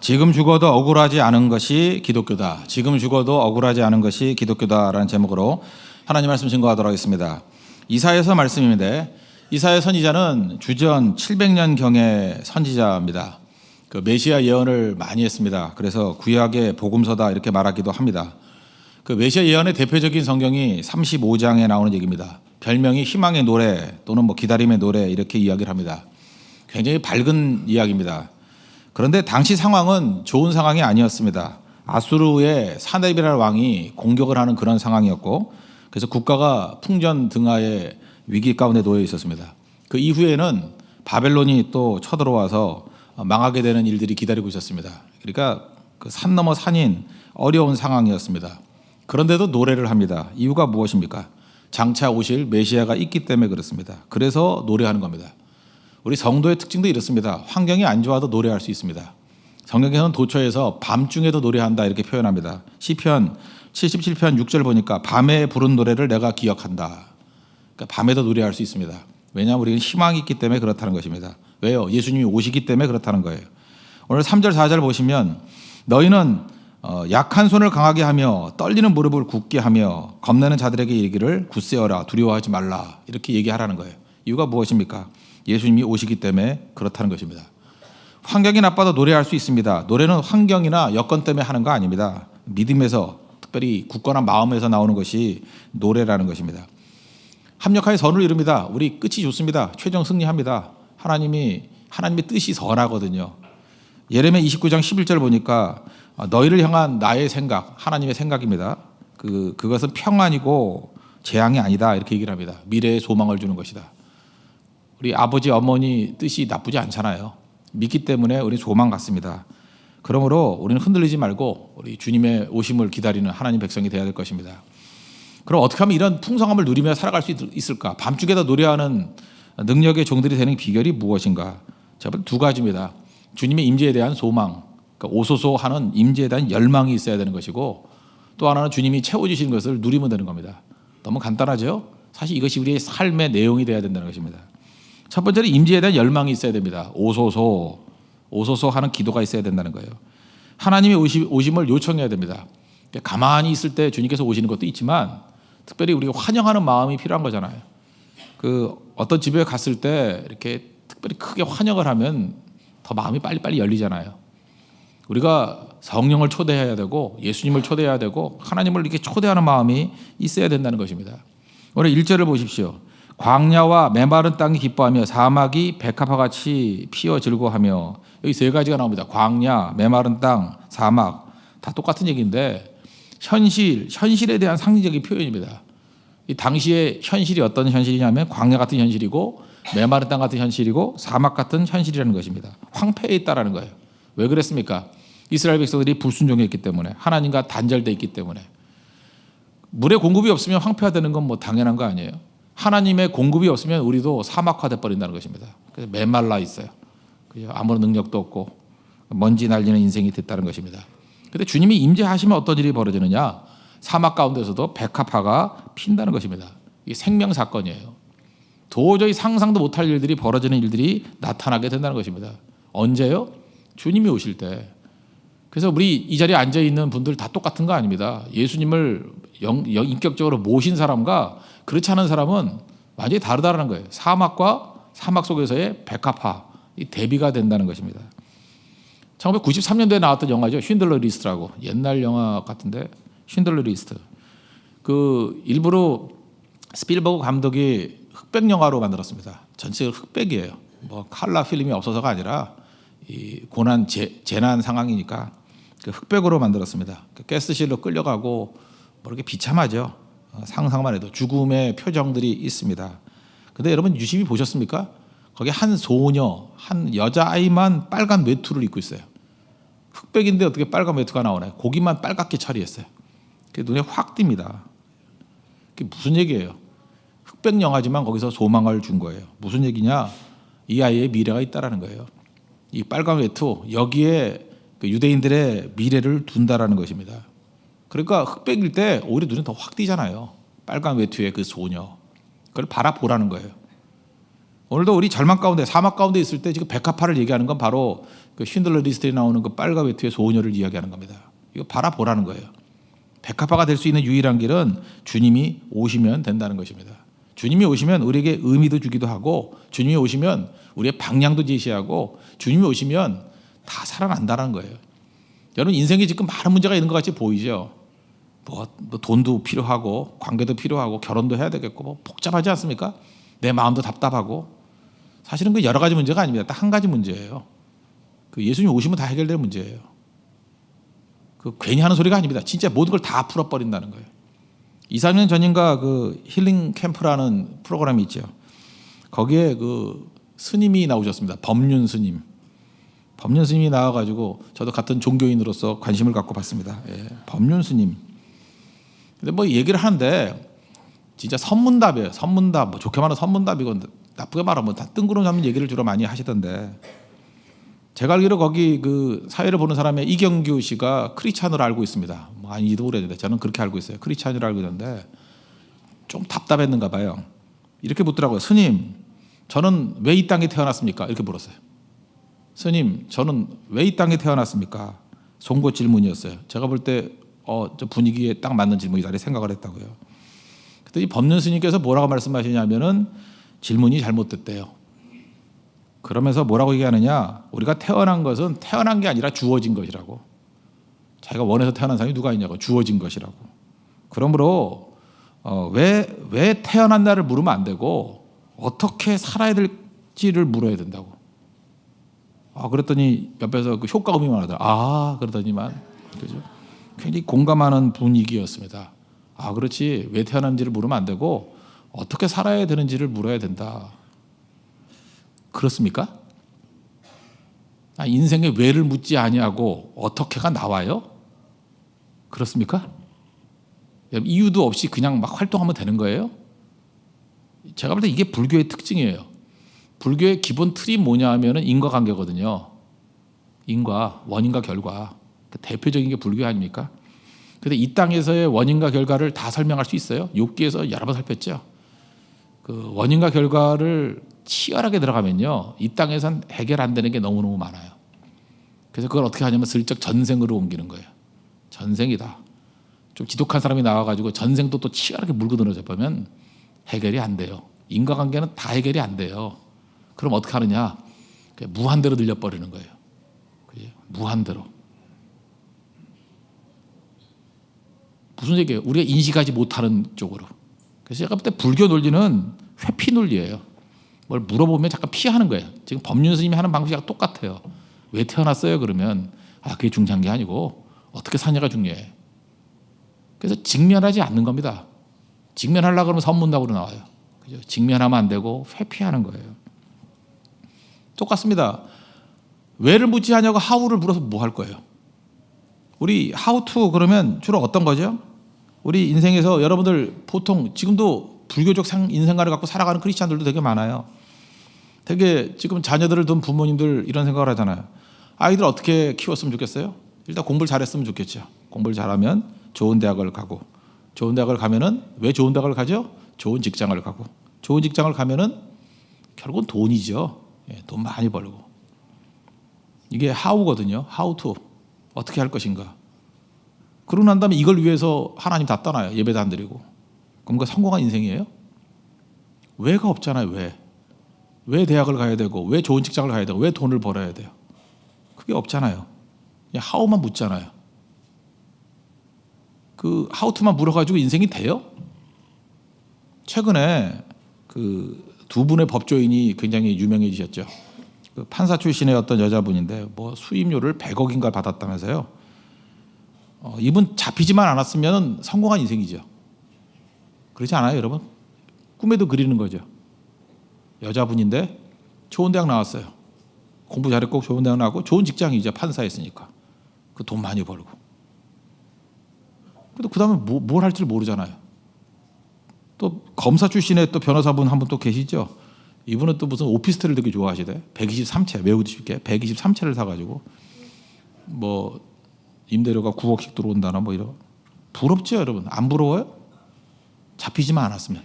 지금 죽어도 억울하지 않은 것이 기독교다. 지금 죽어도 억울하지 않은 것이 기독교다라는 제목으로 하나님 말씀 증거하도록 하겠습니다. 이사야서 말씀인데 이사야 선지자는 주전 700년경의 선지자입니다. 그 메시아 예언을 많이 했습니다. 그래서 구약의 복음서다 이렇게 말하기도 합니다. 그 메시아 예언의 대표적인 성경이 35장에 나오는 얘기입니다. 별명이 희망의 노래 또는 기다림의 노래 이렇게 이야기를 합니다. 굉장히 밝은 이야기입니다. 그런데 당시 상황은 좋은 상황이 아니었습니다. 아수르의 사네비라는 왕이 공격을 하는 그런 상황이었고, 그래서 국가가 풍전등화의 위기 가운데 놓여 있었습니다. 그 이후에는 바벨론이 또 쳐들어와서 망하게 되는 일들이 기다리고 있었습니다. 그러니까 그 산 넘어 산인 어려운 상황이었습니다. 그런데도 노래를 합니다. 이유가 무엇입니까? 장차 오실 메시아가 있기 때문에 그렇습니다. 그래서 노래하는 겁니다. 우리 성도의 특징도 이렇습니다. 환경이 안 좋아도 노래할 수 있습니다. 성경에서는 도처에서 밤중에도 노래한다 이렇게 표현합니다. 시편 77편 6절 보니까 밤에 부른 노래를 내가 기억한다. 그러니까 밤에도 노래할 수 있습니다. 왜냐하면 우리는 희망이 있기 때문에 그렇다는 것입니다. 왜요? 예수님이 오시기 때문에 그렇다는 거예요. 오늘 3절 4절 보시면 너희는 약한 손을 강하게 하며 떨리는 무릎을 굳게 하며 겁내는 자들에게 이르기를 굳세어라 두려워하지 말라 이렇게 얘기하라는 거예요. 이유가 무엇입니까? 예수님이 오시기 때문에 그렇다는 것입니다. 환경이 나빠도 노래할 수 있습니다. 노래는 환경이나 여건 때문에 하는 거 아닙니다. 믿음에서 특별히 굳건한 마음에서 나오는 것이 노래라는 것입니다. 합력하여 선을 이룹니다. 우리 끝이 좋습니다. 최종 승리합니다. 하나님의 뜻이 선하거든요. 예레미야 29장 11절 보니까 너희를 향한 나의 생각, 하나님의 생각입니다. 그것은 평안이고 재앙이 아니다 이렇게 얘기를 합니다. 미래의 소망을 주는 것이다. 우리 아버지 어머니 뜻이 나쁘지 않잖아요. 믿기 때문에 우리 소망 갖습니다. 그러므로 우리는 흔들리지 말고 우리 주님의 오심을 기다리는 하나님 백성이 되어야 될 것입니다. 그럼 어떻게 하면 이런 풍성함을 누리며 살아갈 수 있을까? 밤중에도 노래하는 능력의 종들이 되는 비결이 무엇인가? 두 가지입니다. 주님의 임재에 대한 소망, 그러니까 오소소 하는 임재에 대한 열망이 있어야 되는 것이고, 또 하나는 주님이 채워주시는 것을 누리면 되는 겁니다. 너무 간단하죠? 사실 이것이 우리의 삶의 내용이 되어야 된다는 것입니다. 첫 번째는 임재에 대한 열망이 있어야 됩니다. 오소서 하는 기도가 있어야 된다는 거예요. 하나님의 오심을 요청해야 됩니다. 가만히 있을 때 주님께서 오시는 것도 있지만 특별히 우리가 환영하는 마음이 필요한 거잖아요. 어떤 집에 갔을 때 이렇게 특별히 크게 환영을 하면 더 마음이 빨리빨리 열리잖아요. 우리가 성령을 초대해야 되고 예수님을 초대해야 되고 하나님을 이렇게 초대하는 마음이 있어야 된다는 것입니다. 오늘 1절을 보십시오. 광야와 메마른 땅이 기뻐하며 사막이 백합화같이 피어 즐거워하며, 여기 세 가지가 나옵니다. 광야, 메마른 땅, 사막 다 똑같은 얘기인데 현실에 대한 상징적인 표현입니다. 이 당시의 현실이 어떤 현실이냐면 광야 같은 현실이고 메마른 땅 같은 현실이고 사막 같은 현실이라는 것입니다. 황폐해 있다라는 거예요. 왜 그랬습니까? 이스라엘 백성들이 불순종했기 때문에, 하나님과 단절돼 있기 때문에. 물의 공급이 없으면 황폐화되는 건 당연한 거 아니에요? 하나님의 공급이 없으면 우리도 사막화돼 버린다는 것입니다. 그래서 메말라 있어요. 아무런 능력도 없고 먼지 날리는 인생이 됐다는 것입니다. 그런데 주님이 임재하시면 어떤 일이 벌어지느냐? 사막 가운데서도 백합화가 핀다는 것입니다. 이게 생명 사건이에요. 도저히 상상도 못할 일들이 벌어지는 일들이 나타나게 된다는 것입니다. 언제요? 주님이 오실 때. 그래서 우리 이 자리에 앉아 있는 분들 다 똑같은 거 아닙니다. 예수님을 인격적으로 모신 사람과 그렇지 않은 사람은 완전히 다르다는 거예요. 사막과 사막 속에서의 백합화, 이 대비가 된다는 것입니다. 1993년도에 나왔던 영화죠. 쉰들러 리스트라고. 옛날 영화 같은데 쉰들러 리스트. 일부러 스필버그 감독이 흑백 영화로 만들었습니다. 전체가 흑백이에요. 칼라 필름이 없어서가 아니라 이 고난 재난 상황이니까 흑백으로 만들었습니다. 가스실로 끌려가고 이렇게 비참하죠. 상상만 해도 죽음의 표정들이 있습니다. 근데 여러분 유심히 보셨습니까? 거기 한 소녀, 한 여자아이만 빨간 외투를 입고 있어요. 흑백인데 어떻게 빨간 외투가 나오나요? 고기만 빨갛게 처리했어요. 그게 눈에 확 띕니다. 그게 무슨 얘기예요? 흑백 영화지만 거기서 소망을 준 거예요. 무슨 얘기냐? 이 아이의 미래가 있다라는 거예요. 이 빨간 외투, 여기에 유대인들의 미래를 둔다라는 것입니다. 그러니까 흑백일 때 오히려 눈에 더 확 띄잖아요. 빨간 외투의 그 소녀. 그걸 바라보라는 거예요. 오늘도 우리 절망 가운데 사막 가운데 있을 때 지금 백합화를 얘기하는 건 바로 그 쉰들러 리스트에 나오는 그 빨간 외투의 소녀를 이야기하는 겁니다. 이거 바라보라는 거예요. 백합화가 될 수 있는 유일한 길은 주님이 오시면 된다는 것입니다. 주님이 오시면 우리에게 의미도 주기도 하고, 주님이 오시면 우리의 방향도 제시하고, 주님이 오시면 다 살아난다는 거예요. 여러분, 인생에 지금 많은 문제가 있는 것 같이 보이죠. 뭐 돈도 필요하고, 관계도 필요하고, 결혼도 해야 되겠고, 뭐 복잡하지 않습니까? 내 마음도 답답하고. 사실은 그 여러 가지 문제가 아닙니다. 딱 한 가지 문제예요. 그 예수님 오시면 다 해결될 문제예요. 그 괜히 하는 소리가 아닙니다. 진짜 모든 걸 다 풀어버린다는 거예요. 2, 3년 전인가 그 힐링 캠프라는 프로그램이 있죠. 거기에 그 스님이 나오셨습니다. 법륜 스님. 법륜 스님이 나와가지고 저도 같은 종교인으로서 관심을 갖고 봤습니다. 예, 법륜 스님. 근데 뭐 얘기를 하는데 진짜 선문답이에요. 선문답. 뭐 좋게 말하면 선문답이고 나쁘게 말하면 다 뜬구름 잡는 얘기를 주로 많이 하시던데, 제가 알기로 거기 그 사회를 보는 사람의 이경규 씨가 크리스찬으로 알고 있습니다. 뭐 아니지도 오래됐는데 저는 그렇게 알고 있어요. 크리스찬으로 알고 있는데 좀 답답했는가 봐요. 이렇게 묻더라고요. 스님, 저는 왜 이 땅에 태어났습니까? 이렇게 물었어요. 스님, 저는 왜 이 땅에 태어났습니까? 송곳 질문이었어요. 제가 볼 때 저 분위기에 딱 맞는 질문이다 이렇게 생각을 했다고요. 그때 이 법륜 스님께서 뭐라고 말씀하시냐면은 질문이 잘못됐대요. 그러면서 뭐라고 얘기하느냐, 우리가 태어난 것은 태어난 게 아니라 주어진 것이라고. 자기가 원해서 태어난 사람이 누가 있냐고, 주어진 것이라고. 그러므로 왜 태어났나를 물으면 안 되고 어떻게 살아야 될지를 물어야 된다고. 그랬더니 옆에서 그 효과음이만 하더라. 그러더니만, 그죠? 굉장히 공감하는 분위기였습니다. 그렇지, 왜 태어난지를 물으면 안 되고 어떻게 살아야 되는지를 물어야 된다. 그렇습니까? 인생의 왜를 묻지 아니하고 어떻게가 나와요? 그렇습니까? 이유도 없이 그냥 막 활동하면 되는 거예요? 제가 볼 때 이게 불교의 특징이에요. 불교의 기본 틀이 뭐냐 하면은 인과관계거든요. 인과, 원인과 결과. 대표적인 게 불교 아닙니까? 근데 이 땅에서의 원인과 결과를 다 설명할 수 있어요? 욥기에서 여러 번 살폈죠. 그 원인과 결과를 치열하게 들어가면요, 이 땅에선 해결 안 되는 게 너무너무 많아요. 그래서 그걸 어떻게 하냐면 슬쩍 전생으로 옮기는 거예요. 전생이다. 좀 지독한 사람이 나와가지고 전생도 또 치열하게 물고 늘어져 보면 해결이 안 돼요. 인과관계는 다 해결이 안 돼요. 그럼 어떻게 하느냐? 무한대로 늘려버리는 거예요. 무한대로. 무슨 얘기예요? 우리가 인식하지 못하는 쪽으로. 그래서 제가 볼 때 불교 논리는 회피 논리예요. 뭘 물어보면 잠깐 피하는 거예요. 지금 법륜 스님이 하는 방식이랑 똑같아요. 왜 태어났어요? 그러면 그게 중요한 게 아니고 어떻게 사냐가 중요해. 그래서 직면하지 않는 겁니다. 직면하려고 그러면 선문답으로 나와요. 그죠? 직면하면 안 되고 회피하는 거예요. 똑같습니다. 왜를 묻지 않냐고 how를 물어서 뭐 할 거예요? 우리 how to 그러면 주로 어떤 거죠? 우리 인생에서 여러분들 보통 지금도 불교적 인생관을 갖고 살아가는 크리스찬들도 되게 많아요. 되게 지금 자녀들을 둔 부모님들 이런 생각을 하잖아요. 아이들 어떻게 키웠으면 좋겠어요? 일단 공부를 잘했으면 좋겠죠. 공부를 잘하면 좋은 대학을 가고, 좋은 대학을 가면은 왜 좋은 대학을 가죠? 좋은 직장을 가고, 좋은 직장을 가면은 결국은 돈이죠. 돈 많이 벌고. 이게 how거든요. how to. 어떻게 할 것인가. 그러고 난 다음에 이걸 위해서 하나님 다 떠나요. 예배도 안 드리고. 그럼 그 성공한 인생이에요? 왜가 없잖아요. 왜 대학을 가야 되고, 왜 좋은 직장을 가야 되고, 왜 돈을 벌어야 돼요? 그게 없잖아요. 그냥 how만 묻잖아요. 그 how to만 물어가지고 인생이 돼요? 최근에 그 두 분의 법조인이 굉장히 유명해지셨죠. 그 판사 출신의 어떤 여자분인데 뭐 수임료를 100억인가 받았다면서요. 이분 잡히지만 않았으면 성공한 인생이죠. 그렇지 않아요, 여러분? 꿈에도 그리는 거죠. 여자분인데 좋은 대학 나왔어요. 공부 잘했고 좋은 대학 나왔고 좋은 직장이죠. 판사였으니까. 그 돈 많이 벌고. 근데 그 다음에 뭘 할지 모르잖아요. 또 검사 출신의 또 변호사분 한 분 또 계시죠. 이분은 또 무슨 오피스텔을 되게 좋아하시대. 123채 외우기 쉽게 123채를 사가지고 뭐 임대료가 9억씩 들어온다나 뭐 이런. 부럽죠, 여러분? 안 부러워요? 잡히지만 않았으면.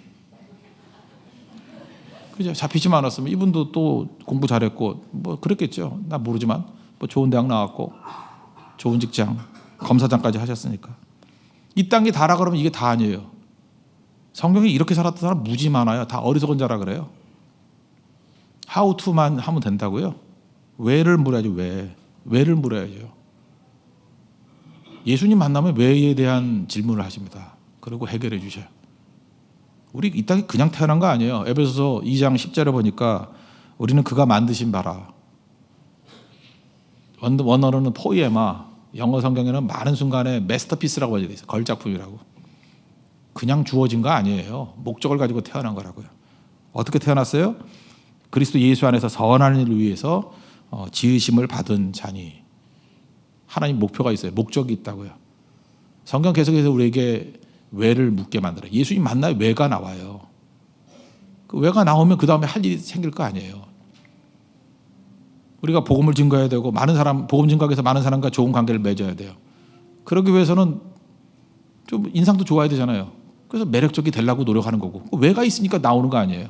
그죠? 잡히지만 않았으면 이분도 또 공부 잘했고 뭐 그랬겠죠. 나 모르지만 뭐 좋은 대학 나왔고 좋은 직장, 검사장까지 하셨으니까. 이 땅이 다라 그러면 이게 다 아니에요. 성경에 이렇게 살았던 사람 무지 많아요. 다 어리석은 자라 그래요. how to만 하면 된다고요? 왜를 물어야죠. 왜를 물어야죠. 예수님 만나면 왜에 대한 질문을 하십니다. 그리고 해결해 주셔요. 우리 이 땅에 그냥 태어난 거 아니에요. 에베소서 2장 10절에 보니까 우리는 그가 만드신 바라. 원어로는 포이에마, 영어 성경에는 많은 순간에 마스터피스라고 번역돼 있어요. 걸작품이라고. 그냥 주어진 거 아니에요. 목적을 가지고 태어난 거라고요. 어떻게 태어났어요? 그리스도 예수 안에서 선한 일을 위해서 지으심을 받은 자니. 하나님 목표가 있어요. 목적이 있다고요. 성경 계속해서 우리에게 왜를 묻게 만들어요. 예수님 만나야 왜가 나와요. 그 왜가 나오면 그 다음에 할 일이 생길 거 아니에요. 우리가 복음을 증거해야 되고 많은 사람, 복음 증거하기 위해서 많은 사람과 좋은 관계를 맺어야 돼요. 그러기 위해서는 좀 인상도 좋아야 되잖아요. 그래서 매력적이 되려고 노력하는 거고. 왜가 있으니까 나오는 거 아니에요.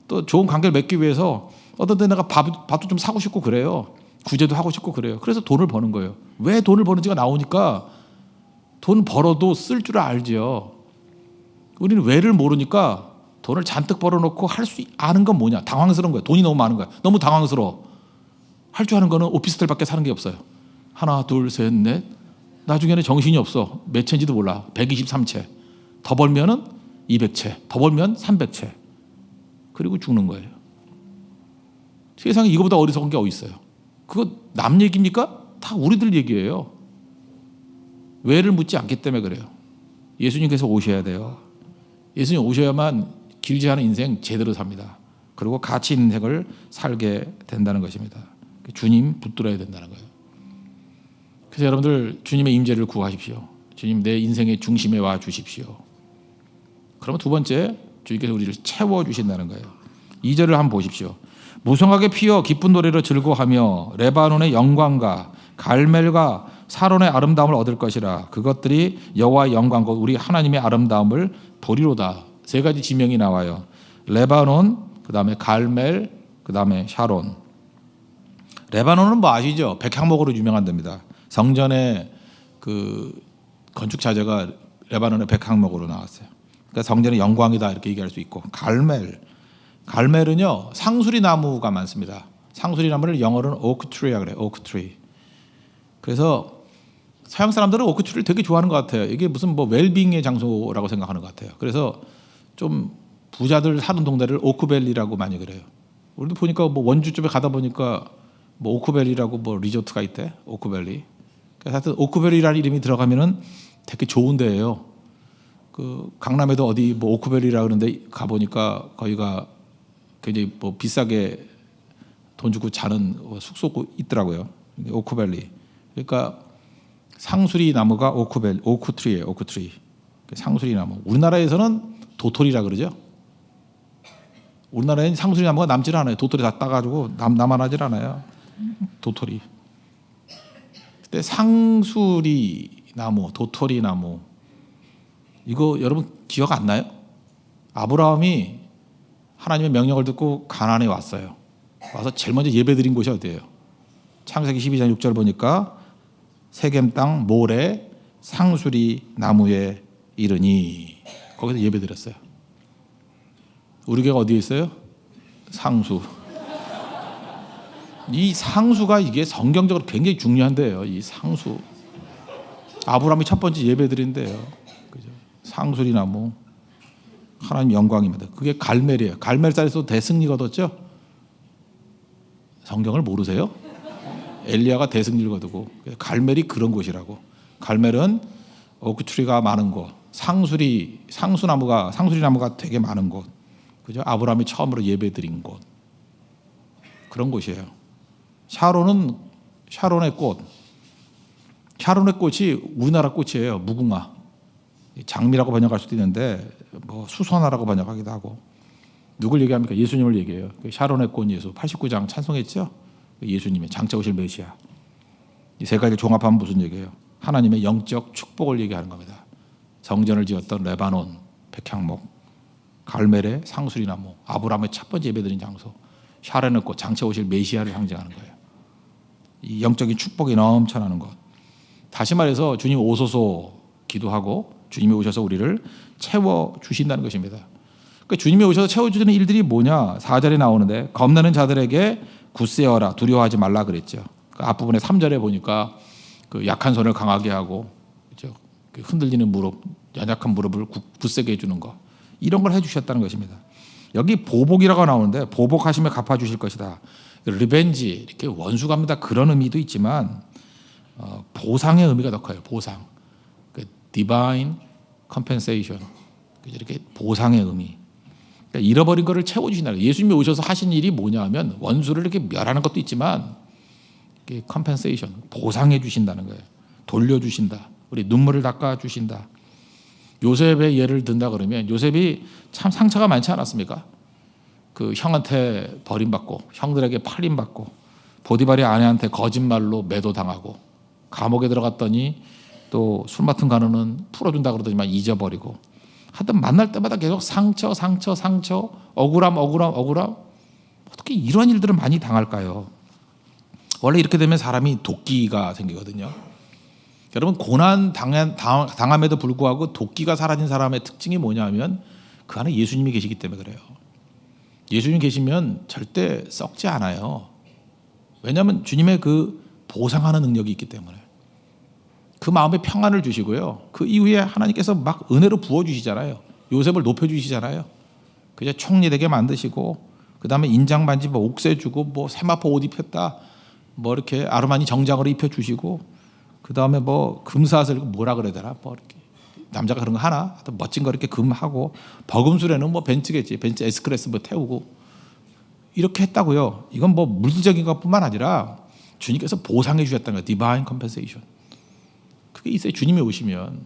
또 좋은 관계를 맺기 위해서 어떤 때 내가 밥도 좀 사고 싶고 그래요. 구제도 하고 싶고 그래요. 그래서 돈을 버는 거예요. 왜 돈을 버는지가 나오니까 돈 벌어도 쓸 줄 알지요. 우리는 왜를 모르니까 돈을 잔뜩 벌어놓고 할 수 아는 건 뭐냐. 당황스러운 거예요. 돈이 너무 많은 거야. 너무 당황스러워. 할 줄 아는 거는 오피스텔밖에 사는 게 없어요. 하나, 둘, 셋, 넷. 나중에는 정신이 없어. 몇 채인지도 몰라. 123채. 더 벌면은 200채. 더 벌면 300채. 그리고 죽는 거예요. 세상에 이거보다 어리석은 게 어디 있어요? 그거 남 얘기입니까? 다 우리들 얘기예요. 왜를 묻지 않기 때문에 그래요. 예수님께서 오셔야 돼요. 예수님 오셔야만 길지 않은 인생 제대로 삽니다. 그리고 가치 있는 인생을 살게 된다는 것입니다. 주님 붙들어야 된다는 거예요. 그래서 여러분들 주님의 임재를 구하십시오. 주님 내 인생의 중심에 와 주십시오. 그러면 두 번째 주님께서 우리를 채워주신다는 거예요. 2절을 한번 보십시오. 무성하게 피어 기쁜 노래로 즐거워하며 레바논의 영광과 갈멜과 사론의 아름다움을 얻을 것이라. 그것들이 여호와의 영광 곧 우리 하나님의 아름다움을 보리로다. 세 가지 지명이 나와요. 레바논, 그 다음에 갈멜, 그 다음에 샤론. 레바논은 뭐 아시죠? 백향목으로 유명한 데입니다. 성전의 그 건축 자재가 레바논의 백향목으로 나왔어요. 그러니까 성전의 영광이다 이렇게 얘기할 수 있고. 갈멜은요 상수리 나무가 많습니다. 상수리 나무를 영어로는 오크트리라고 그래요. 오크트리. 그래서 서양 사람들은 오크트리를 되게 좋아하는 것 같아요. 이게 무슨 뭐 웰빙의 장소라고 생각하는 것 같아요. 그래서 좀 부자들 사는 동네를 오크밸리라고 많이 그래요. 우리도 보니까 뭐 원주 쪽에 가다 보니까 뭐 오크밸리라고 뭐 리조트가 있대. 오크밸리. 그래서 하여튼 오크밸리라는 이름이 들어가면은 되게 좋은 데예요. 그 강남에도 어디 뭐 오크밸리라 그러는데 가 보니까 거기가 굉장히 뭐 비싸게 돈 주고 자는 숙소가 있더라고요. 오크밸리. 그러니까 상수리 나무가 오크트리예요. 오크트리. 상수리 나무. 우리나라에서는 도토리라 그러죠. 우리나라에는 상수리 나무가 남질 않아요. 도토리 다 따가지고 남아나질 않아요. 도토리. 근데 상수리 나무, 도토리 나무 이거 여러분 기억 안 나요? 아브라함이 하나님의 명령을 듣고 가나안에 왔어요. 와서 제일 먼저 예배드린 곳이 어디예요? 창세기 12장 6절 보니까 세겜 땅 모래 상수리 나무에 이르니 거기서 예배드렸어요. 우리 교회가 어디에 있어요? 상수. 이 상수가 이게 성경적으로 굉장히 중요한데요. 이 상수. 아브라함이 첫 번째 예배드린대요. 그죠? 상수리 나무. 하나님 영광입니다. 그게 갈멜이에요. 갈멜산에서 대승리를 얻었죠? 성경을 모르세요? 엘리야가 대승리를 거두고 갈멜이 그런 곳이라고. 갈멜은 오크트리가 많은 곳, 상수리 나무가 되게 많은 곳, 그죠? 아브라함이 처음으로 예배드린 곳 그런 곳이에요. 샤론의 꽃. 샤론의 꽃이 우리나라 꽃이에요. 무궁화. 장미라고 번역할 수도 있는데 뭐 수선화라고 번역하기도 하고. 누굴 얘기합니까? 예수님을 얘기해요. 샤론의 꽃 예수 89장 찬송했죠? 예수님의 장차 오실 메시아. 이 세 가지를 종합하면 무슨 얘기예요? 하나님의 영적 축복을 얘기하는 겁니다. 성전을 지었던 레바논, 백향목. 갈멜의 상수리 나무, 아브라함의 첫 번째 예배드린 장소, 샤렌의 꽃, 장차 오실 메시아를 상징하는 거예요. 이 영적인 축복이 넘쳐나는 것. 다시 말해서 주님 오소서 기도하고 주님이 오셔서 우리를 채워주신다는 것입니다. 그러니까 주님이 오셔서 채워주시는 일들이 뭐냐? 4절에 나오는데 겁나는 자들에게 굳세어라, 두려워하지 말라 그랬죠. 그 앞부분에 3절에 보니까 그 약한 손을 강하게 하고, 그렇죠? 그 흔들리는 무릎, 연약한 무릎을 굳세게 해주는 거, 이런 걸 해주셨다는 것입니다. 여기 보복이라고 나오는데 보복하시면 갚아주실 것이다. 리벤지, 이렇게 원수 갚는다, 그런 의미도 있지만 보상의 의미가 더 커요. 보상, 그 divine compensation, 이렇게 보상의 의미. 그러니까 잃어버린 것을 채워주신다. 예수님이 오셔서 하신 일이 뭐냐 하면 원수를 이렇게 멸하는 것도 있지만 컴펜세이션, 보상해 주신다는 거예요. 돌려주신다. 우리 눈물을 닦아 주신다. 요셉의 예를 든다 그러면 요셉이 참 상처가 많지 않았습니까? 그 형한테 버림받고 형들에게 팔림받고 보디발의 아내한테 거짓말로 매도당하고 감옥에 들어갔더니 또 술 맡은 간호는 풀어준다 그러더니만 잊어버리고, 하여튼 만날 때마다 계속 상처, 억울함. 어떻게 이런 일들을 많이 당할까요? 원래 이렇게 되면 사람이 도끼가 생기거든요. 여러분, 고난 당함에도 불구하고 도끼가 사라진 사람의 특징이 뭐냐면 그 안에 예수님이 계시기 때문에 그래요. 예수님 계시면 절대 썩지 않아요. 왜냐하면 주님의 그 보상하는 능력이 있기 때문에. 그 마음에 평안을 주시고요. 그 이후에 하나님께서 막 은혜로 부어주시잖아요. 요셉을 높여주시잖아요. 그저 총리되게 만드시고, 그 다음에 인장 반지 뭐 옥새 주고, 뭐 세마포 옷 입혔다, 뭐 이렇게 아르마니 정장으로 입혀주시고, 그 다음에 뭐 금사슬 뭐라 그래야 되나, 뭐 이렇게 남자가 그런 거 하나, 하여튼 멋진 거 이렇게 금하고, 버금술에는 뭐 벤츠겠지, 벤츠 S클래스 뭐 태우고, 이렇게 했다고요. 이건 뭐 물질적인 것뿐만 아니라 주님께서 보상해 주셨다는 거예요. 디바인 컴펜세이션. 그게 있어요. 주님이 오시면.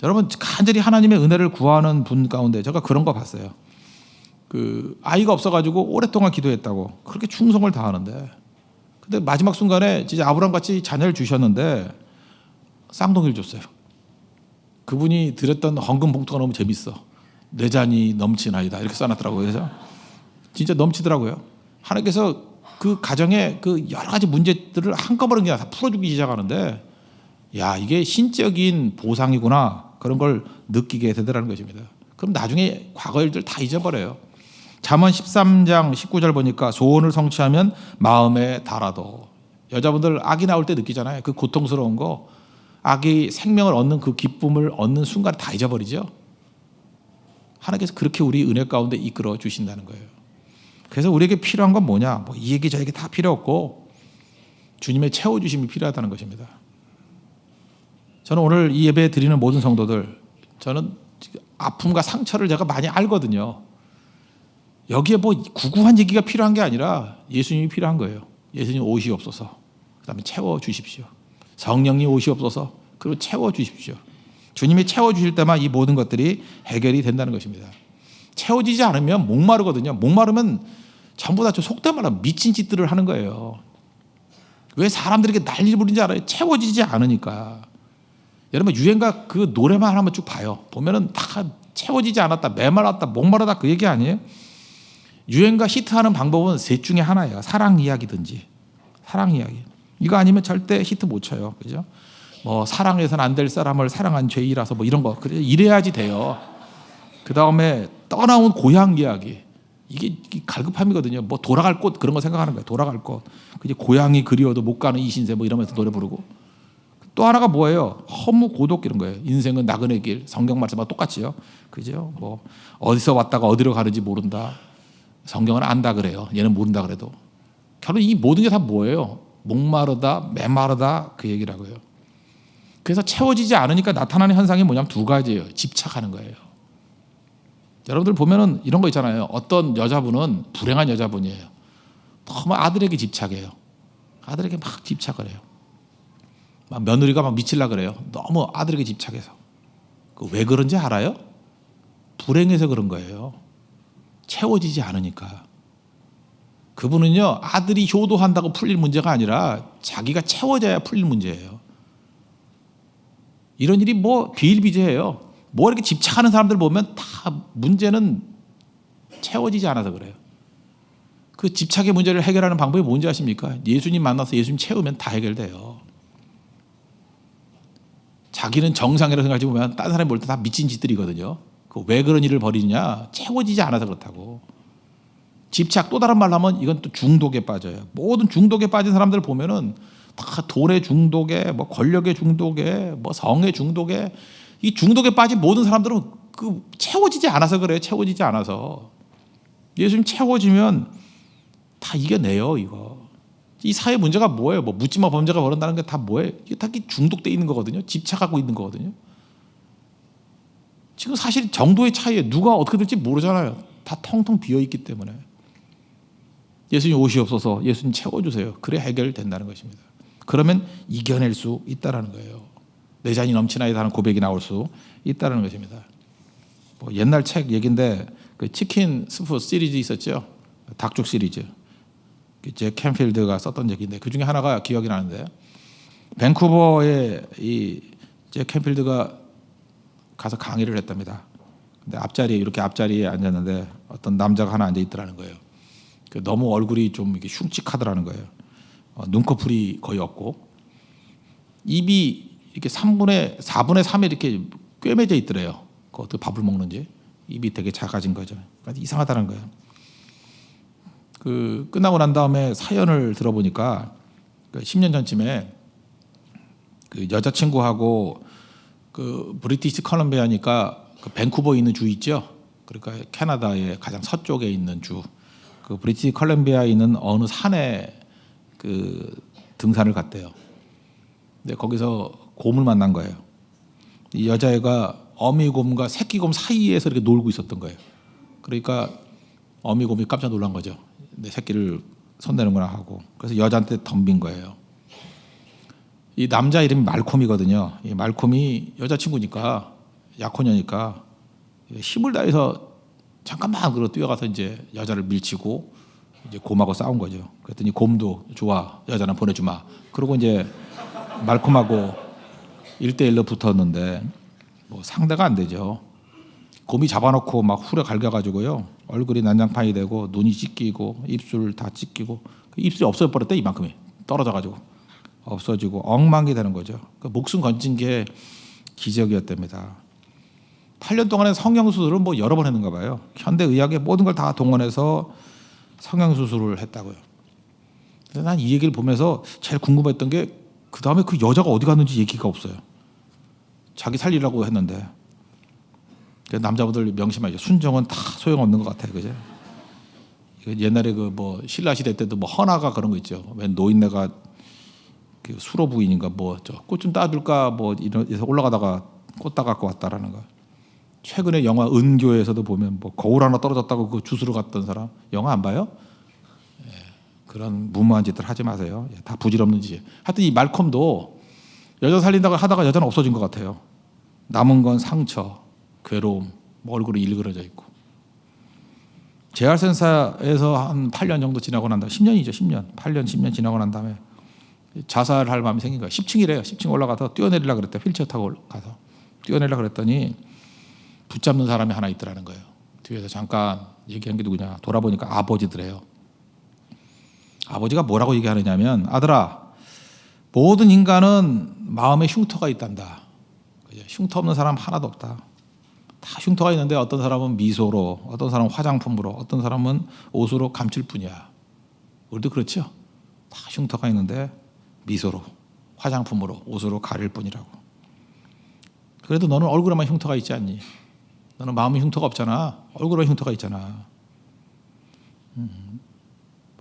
여러분, 간절히 하나님의 은혜를 구하는 분 가운데 제가 그런 거 봤어요. 그 아이가 없어가지고 오랫동안 기도했다고, 그렇게 충성을 다하는데, 근데 마지막 순간에 진짜 아브라함 같이 자녀를 주셨는데 쌍둥이를 줬어요. 그분이 드렸던 헌금 봉투가 너무 재밌어. 내 잔이 넘치나이다, 이렇게 써놨더라고요. 그래서 진짜 넘치더라고요. 하나님께서 그 가정의 그 여러 가지 문제들을 한꺼번에 그냥 다 풀어주기 시작하는데, 야, 이게 신적인 보상이구나, 그런 걸 느끼게 되더라는 것입니다. 그럼 나중에 과거 일들 다 잊어버려요. 잠언 13장 19절 보니까 소원을 성취하면 마음에 달아도, 여자분들 아기 나올 때 느끼잖아요. 그 고통스러운 거, 아기 생명을 얻는 그 기쁨을 얻는 순간에 다 잊어버리죠. 하나님께서 그렇게 우리 은혜 가운데 이끌어 주신다는 거예요. 그래서 우리에게 필요한 건 뭐냐? 뭐 이 얘기 저 얘기 다 필요 없고 주님의 채워주심이 필요하다는 것입니다. 저는 오늘 이 예배 드리는 모든 성도들, 저는 아픔과 상처를 제가 많이 알거든요. 여기에 뭐 구구한 얘기가 필요한 게 아니라 예수님이 필요한 거예요. 예수님 오시옵소서. 그다음에 채워주십시오. 성령님 오시옵소서. 그리고 채워주십시오. 주님이 채워주실 때만 이 모든 것들이 해결이 된다는 것입니다. 채워지지 않으면 목마르거든요. 목마르면 전부 다 저 속된 말로 미친 짓들을 하는 거예요. 왜 사람들에게 난리를 부리는지 알아요? 채워지지 않으니까. 여러분, 유행가 그 노래만 한번 쭉 봐요. 보면은 다 채워지지 않았다, 메말랐다, 목마르다, 그 얘기 아니에요? 유행가 히트하는 방법은 셋 중에 하나예요. 사랑 이야기든지. 사랑 이야기. 이거 아니면 절대 히트 못 쳐요. 그죠? 뭐 사랑해서는 안 될 사람을 사랑한 죄이라서 뭐 이런 거. 그래, 이래야지 돼요. 그 다음에 떠나온 고향 이야기. 이게 갈급함이거든요. 뭐 돌아갈 곳, 그런 거 생각하는 거예요. 돌아갈 곳. 그게 고향이 그리워도 못 가는 이 신세, 뭐 이러면서 노래 부르고. 또 하나가 뭐예요? 허무 고독, 이런 거예요. 인생은 나그네 길. 성경 말씀과 똑같이요. 그죠? 뭐 어디서 왔다가 어디로 가는지 모른다. 성경은 안다 그래요. 얘는 모른다 그래도. 결국 이 모든 게 다 뭐예요? 목마르다, 메마르다, 그 얘기라고요. 그래서 채워지지 않으니까 나타나는 현상이 뭐냐면 두 가지예요. 집착하는 거예요. 여러분들 보면은 이런 거 있잖아요. 어떤 여자분은 불행한 여자분이에요. 너무 아들에게 집착해요. 아들에게 막 집착을 해요. 막 며느리가 막 미칠라 그래요. 너무 아들에게 집착해서. 왜 그런지 알아요? 불행해서 그런 거예요. 채워지지 않으니까. 그분은요, 아들이 효도한다고 풀릴 문제가 아니라 자기가 채워져야 풀릴 문제예요. 이런 일이 뭐 비일비재해요. 뭐 이렇게 집착하는 사람들 보면 다 문제는 채워지지 않아서 그래요. 그 집착의 문제를 해결하는 방법이 뭔지 아십니까? 예수님 만나서 예수님 채우면 다 해결돼요. 자기는 정상이라고 생각하지 보면 다른 사람이 볼 때 다 미친 짓들이거든요. 왜 그런 일을 벌이느냐? 채워지지 않아서 그렇다고. 집착, 또 다른 말로 하면 이건 또 중독에 빠져요. 모든 중독에 빠진 사람들을 보면은 다 돈의 중독에, 뭐 권력의 중독에, 뭐 성의 중독에, 이 중독에 빠진 모든 사람들은 그 채워지지 않아서 그래요. 채워지지 않아서. 예수님 채워지면 다 이겨내요, 이거. 이 사회 문제가 뭐예요? 뭐 묻지마 범죄가 벌어진다는 게 다 뭐예요? 이게 다 중독돼 있는 거거든요. 집착하고 있는 거거든요. 지금 사실 정도의 차이에 누가 어떻게 될지 모르잖아요. 다 텅텅 비어 있기 때문에. 예수님 오시옵소서, 예수님 채워주세요. 그래 해결된다는 것입니다. 그러면 이겨낼 수 있다는 거예요. 내 잔이 넘치나이다 하는 고백이 나올 수 있다는 것입니다. 뭐 옛날 책 얘기인데 그 치킨 스프 시리즈 있었죠. 닭죽 시리즈. 잭 캔필드가 썼던 얘기인데 그 중에 하나가 기억이 나는데, 밴쿠버에 이 잭 캔필드가 가서 강의를 했답니다. 근데 앞자리에 앉았는데 어떤 남자가 하나 앉아 있더라는 거예요. 너무 얼굴이 좀 이렇게 흉측하더라는 거예요. 눈꺼풀이 거의 없고 입이 이렇게 4분의 3에 이렇게 꿰매져 있더래요. 어떻게 밥을 먹는지 입이 되게 작아진 거죠. 그러니까 이상하다는 거예요. 끝나고 난 다음에 사연을 들어보니까 10년 전쯤에 그 여자친구하고 그 브리티시 컬럼비아니까 그 밴쿠버에 있는 주 있죠. 그러니까 캐나다의 가장 서쪽에 있는 주, 그 브리티시 컬럼비아에 있는 어느 산에 그 등산을 갔대요. 근데 거기서 곰을 만난 거예요. 이 여자애가 어미곰과 새끼곰 사이에서 이렇게 놀고 있었던 거예요. 그러니까 어미곰이 깜짝 놀란 거죠. 내 새끼를 손대는구나 하고. 그래서 여자한테 덤빈 거예요. 이 남자 이름이 말콤이거든요. 이 말콤이 여자친구니까, 약혼녀니까 힘을 다해서 잠깐만 그러 뛰어가서 이제 여자를 밀치고 이제 곰하고 싸운 거죠. 그랬더니 곰도 좋아, 여자는 보내주마. 그러고 이제 말콤하고 1대1로 붙었는데 뭐 상대가 안 되죠. 곰이 잡아놓고 막 후려 갈겨가지고요, 얼굴이 난장판이 되고 눈이 찢기고 입술 다 찢기고 입술이 없어져 버렸대. 이만큼이 떨어져가지고 없어지고 엉망이 되는 거죠. 그 목숨 건진 게 기적이었답니다. 8년 동안의 성형수술을 뭐 여러 번 했는가 봐요. 현대의학의 모든 걸 다 동원해서 성형수술을 했다고요. 그래서 난 이 얘기를 보면서 제일 궁금했던 게 그 다음에 그 여자가 어디 갔는지 얘기가 없어요. 자기 살리려고 했는데. 남자분들 명심하죠. 순정은 다 소용없는 것 같아요, 그죠? 옛날에 그 뭐 신라 시대 때도 뭐 헌화가 그런 거 있죠. 웬 노인네가 그 수로 부인인가 뭐 저 꽃 좀 따줄까 뭐 이래서 올라가다가 꽃 따 갖고 왔다라는 거. 최근에 영화 은교에서도 보면 뭐 거울 하나 떨어졌다고 그 주스러 갔던 사람, 영화 안 봐요? 예, 그런 무모한 짓들 하지 마세요. 예, 다 부질없는 짓. 하여튼 이 말콤도 여자 살린다고 하다가 여자는 없어진 것 같아요. 남은 건 상처, 괴로움, 얼굴이 일그러져 있고. 재활센터에서 한 8년 정도 지나고 난 다음에, 10년이죠, 10년. 8년, 10년 지나고 난 다음에 자살할 마음이 생긴 거예요. 10층이래요. 10층 올라가서 뛰어내리려고 그랬대요. 휠체어 타고 가서 뛰어내리려고 그랬더니 붙잡는 사람이 하나 있더라는 거예요. 뒤에서 잠깐 얘기한 게 누구냐, 돌아보니까 아버지더래요. 아버지가 뭐라고 얘기하느냐면, 아들아, 모든 인간은 마음에 흉터가 있단다. 흉터 없는 사람 하나도 없다. 다 흉터가 있는데 어떤 사람은 미소로, 어떤 사람은 화장품으로, 어떤 사람은 옷으로 감출 뿐이야. 우리도 그렇죠. 다 흉터가 있는데 미소로, 화장품으로, 옷으로 가릴 뿐이라고. 그래도 너는 얼굴에만 흉터가 있지 않니? 너는 마음에 흉터가 없잖아. 얼굴에 흉터가 있잖아.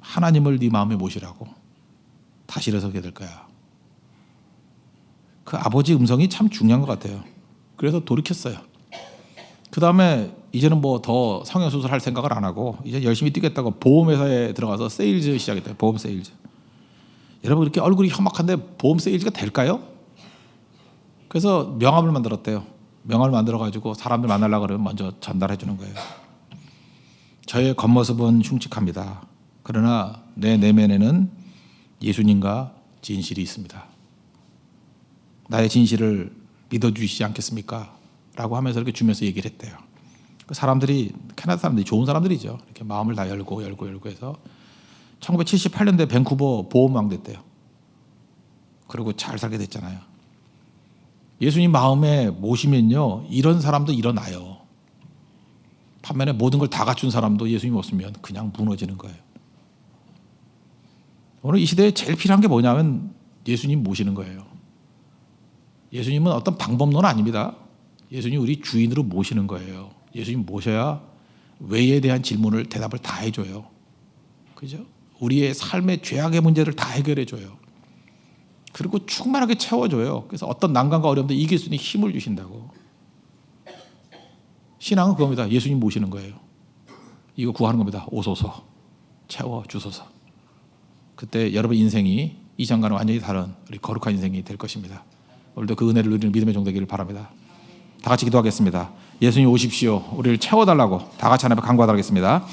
하나님을 네 마음에 모시라고. 다시 일어서게 될 거야. 그 아버지 음성이 참 중요한 것 같아요. 그래서 돌이켰어요. 그 다음에 이제는 뭐 더 성형수술 할 생각을 안 하고 이제 열심히 뛰겠다고 보험회사에 들어가서 세일즈 시작했대요. 보험 세일즈. 여러분, 이렇게 얼굴이 험악한데 보험 세일즈가 될까요? 그래서 명함을 만들었대요. 명함을 만들어가지고 사람들 만나려고 그러면 먼저 전달해 주는 거예요. 저의 겉모습은 흉측합니다. 그러나 내 내면에는 예수님과 진실이 있습니다. 나의 진실을 믿어주시지 않겠습니까? 라고 하면서 이렇게 주면서 얘기를 했대요. 그 사람들이, 캐나다 사람들이 좋은 사람들이죠. 이렇게 마음을 다 열고 해서 1978년도에 밴쿠버 보험왕 됐대요. 그리고 잘 살게 됐잖아요. 예수님 마음에 모시면요, 이런 사람도 일어나요. 반면에 모든 걸 다 갖춘 사람도 예수님 없으면 그냥 무너지는 거예요. 오늘 이 시대에 제일 필요한 게 뭐냐면 예수님 모시는 거예요. 예수님은 어떤 방법론은 아닙니다. 예수님 우리 주인으로 모시는 거예요. 예수님 모셔야 왜에 대한 질문을 대답을 다 해줘요. 그죠? 우리의 삶의 죄악의 문제를 다 해결해줘요. 그리고 충만하게 채워줘요. 그래서 어떤 난관과 어려움도 이길 수 있는 힘을 주신다고. 신앙은 그겁니다. 예수님 모시는 거예요. 이거 구하는 겁니다. 오소서, 채워주소서. 그때 여러분 인생이 이전과는 완전히 다른 우리 거룩한 인생이 될 것입니다. 오늘도 그 은혜를 누리는 믿음의 종 되기를 바랍니다. 다 같이 기도하겠습니다. 예수님 오십시오. 우리를 채워달라고 다 같이 하나님 앞에 간구하도록 하겠습니다.